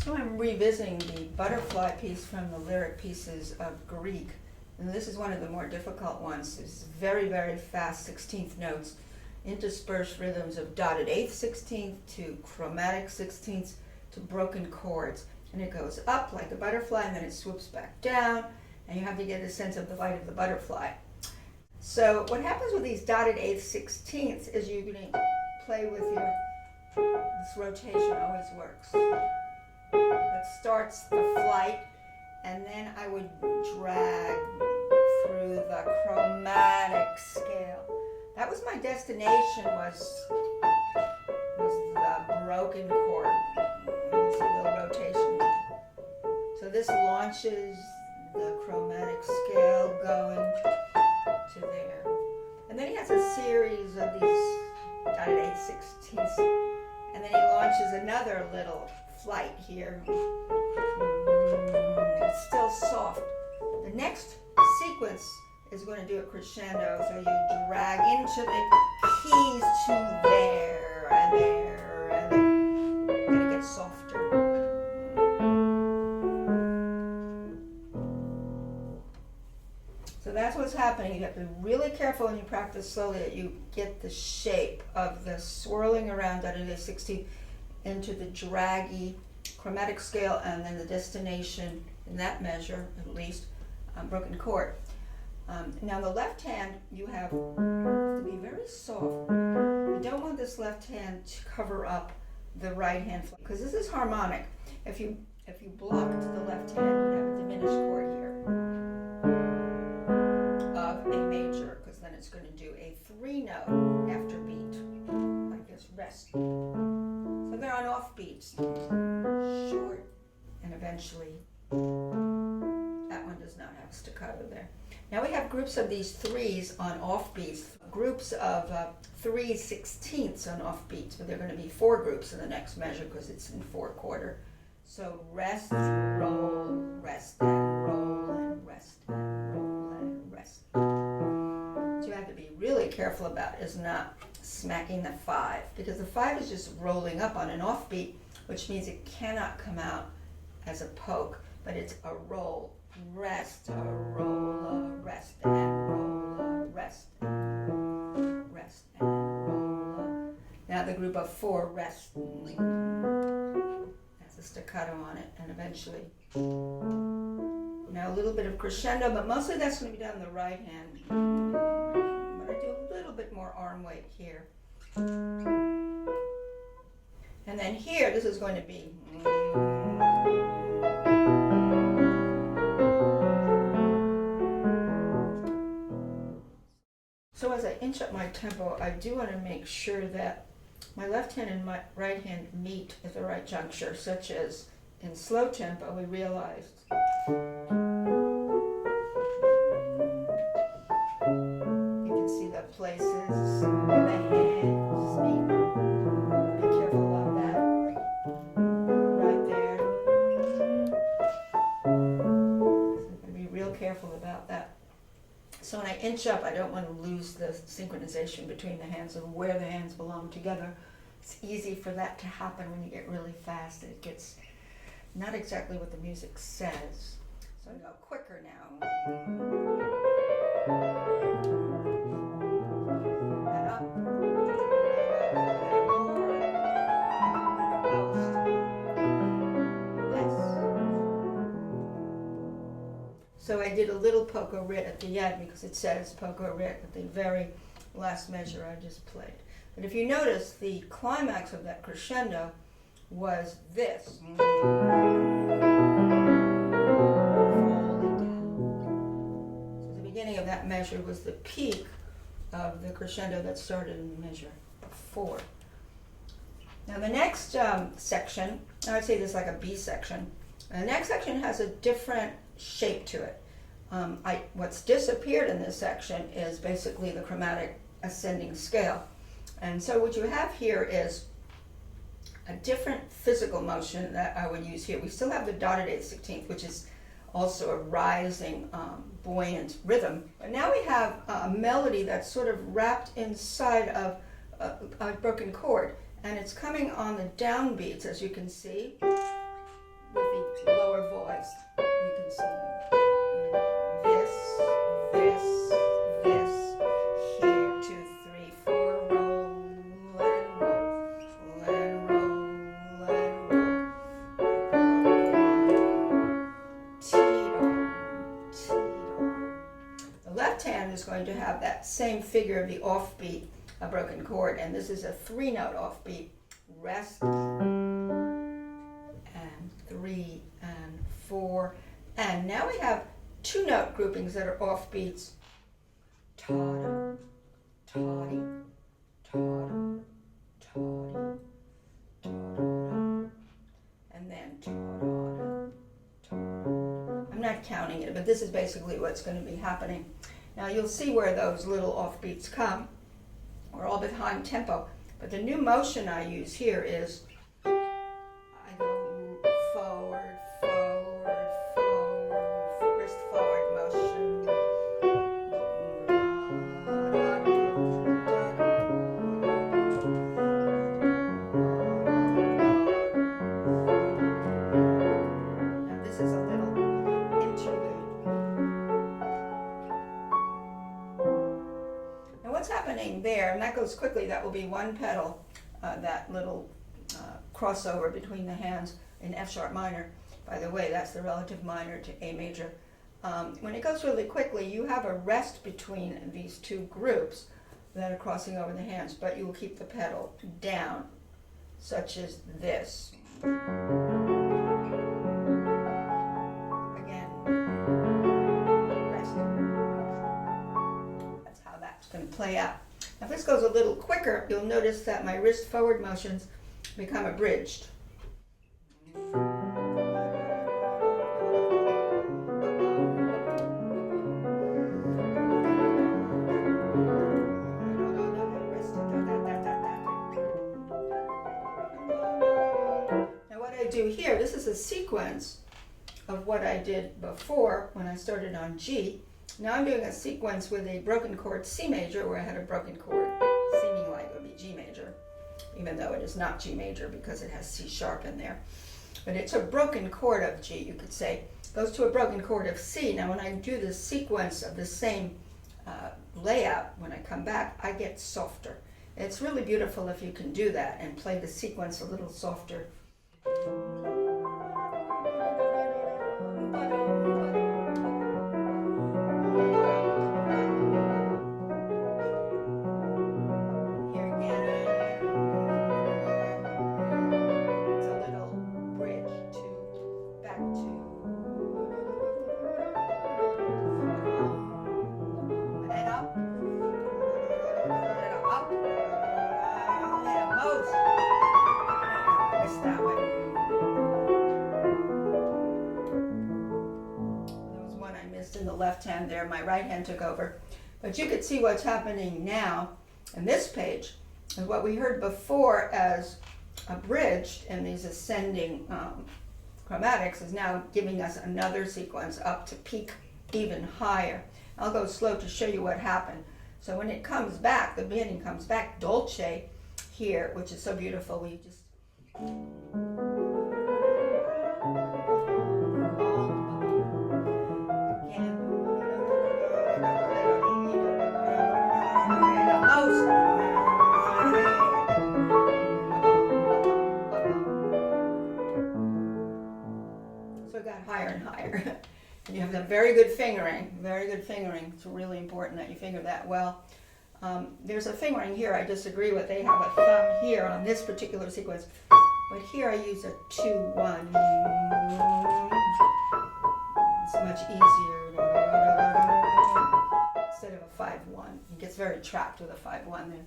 So I'm revisiting the butterfly piece from the lyric pieces of Grieg. And this is one of the more difficult ones. It's very, very fast 16th notes, interspersed rhythms of dotted 8th 16th to chromatic 16ths to broken chords. And it goes up like a butterfly and then it swoops back down, and you have to get a sense of the flight of the butterfly. So what happens with these dotted 8th 16ths is you're going to play with this rotation always works. That starts the flight, and then I would drag through the chromatic scale. That was my destination, was the broken chord. It's a little rotation. So this launches the chromatic scale going to there. And then he has a series of these dotted 8 16ths, and then he launches another little flight here. It's still soft. The next sequence is going to do a crescendo, so you drag into the keys to there and there, and then it gets softer. So that's what's happening. You have to be really careful when you practice slowly that you get the shape of the swirling around dotted 8 16 into the draggy chromatic scale, and then the destination in that measure, at least, broken chord. Now the left hand, you have to be very soft. You don't want this left hand to cover up the right hand, because this is harmonic. If you block to the left hand, you have a diminished chord here of A major, because then it's going to do a 3-note after beat, like this, rest. So they're on off beats, short, and eventually that one does not have staccato there. Now we have groups of these 3s on off beats, groups of 3 16ths on off beats, but they're going to be 4 groups in the next measure because it's in 4/4. So rest, roll, rest, and roll, and rest, and roll, and rest. What you have to be really careful about is not smacking the 5, because the 5 is just rolling up on an offbeat, which means it cannot come out as a poke, but it's a roll, rest, a roll, a rest, and roll, a rest, rest, and roll, a. Now the group of 4 rest has a staccato on it, and eventually. Now a little bit of crescendo, but mostly that's going to be done in the right hand. But I do a little bit more arm weight here. And then here, this is going to be. So as I inch up my tempo, I do want to make sure that my left hand and my right hand meet at the right juncture, such as in slow tempo, we realized. You can see the places where the hands meet. Be careful about that. Right there. So I'm going to be real careful about that. So when I inch up, I don't want to lose the synchronization between the hands and where the hands belong together. It's easy for that to happen when you get really fast. It gets not exactly what the music says. So I go quicker now. And up. So I did a little poco rit at the end because it says poco rit at the very last measure I just played. But if you notice, the climax of that crescendo was this. Falling down. So the beginning of that measure was the peak of the crescendo that started in measure 4. Now the next section, I would say this is like a B section. And the next section has a different shape to it. What's disappeared in this section is basically the chromatic ascending scale. And so what you have here is a different physical motion that I would use here. We still have the dotted 8 16th, which is also a rising, buoyant rhythm. But now we have a melody that's sort of wrapped inside of a broken chord. And it's coming on the downbeats, as you can see. going to have that same figure of the offbeat, a broken chord, and this is a 3-note offbeat. Rest, and 3 and 4, and now we have 2-note groupings that are offbeats. Ta-da, ta-dee, ta-da, ta-dee, ta-da, and then ta-da, ta-da. I'm not counting it, but this is basically what's going to be happening. Now you'll see where those little offbeats come. We're all behind tempo, but the new motion I use here is I go forward, forward, forward, wrist forward motion. Now this is a little interlude. Now what's happening there, and that goes quickly, that will be one pedal, that little crossover between the hands in F sharp minor. By the way, that's the relative minor to A major. When it goes really quickly, you have a rest between these two groups that are crossing over the hands, but you will keep the pedal down, such as this. Again, rest. That's how that's going to play out. Now if this goes a little quicker, you'll notice that my wrist forward motions become abridged. Now what I do here, this is a sequence of what I did before when I started on G. Now I'm doing a sequence with a broken chord C major, where I had a broken chord seeming like it would be G major, even though it is not G major because it has C sharp in there. But it's a broken chord of G, you could say, goes to a broken chord of C. Now when I do the sequence of the same layout, when I come back, I get softer. It's really beautiful if you can do that and play the sequence a little softer. Left hand there, my right hand took over. But you could see what's happening now in this page is what we heard before as abridged in these ascending chromatics is now giving us another sequence up to peak even higher. I'll go slow to show you what happened. So when it comes back, the beginning comes back dolce here, which is so beautiful. We just higher and higher. And you have that very good fingering, very good fingering. It's really important that you finger that well. There's a fingering here I disagree with. They have a thumb here on this particular sequence, but here I use a 2-1. It's much easier instead of a 5-1. It gets very trapped with a 5-1 there.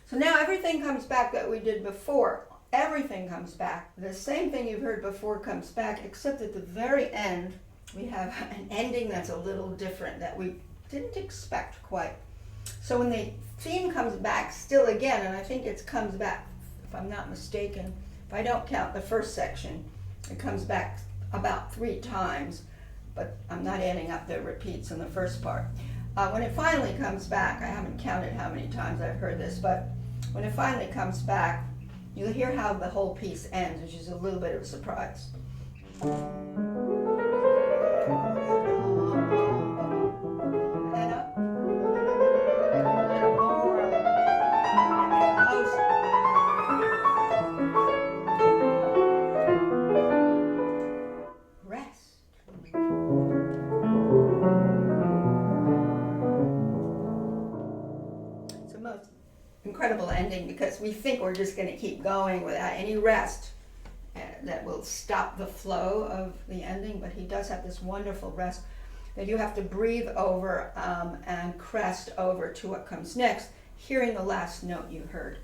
So now everything comes back that we did before. Everything comes back. The same thing you've heard before comes back, except at the very end, we have an ending that's a little different that we didn't expect quite. So when the theme comes back still again, and I think it comes back, if I'm not mistaken, if I don't count the first section, it comes back about 3 times, but I'm not adding up the repeats in the first part. When it finally comes back, I haven't counted how many times I've heard this, but when it finally comes back, you'll hear how the whole piece ends, which is a little bit of a surprise. incredible ending because we think we're just going to keep going without any rest. That will stop the flow of the ending, but he does have this wonderful rest that you have to breathe over and crest over to what comes next, hearing the last note you heard.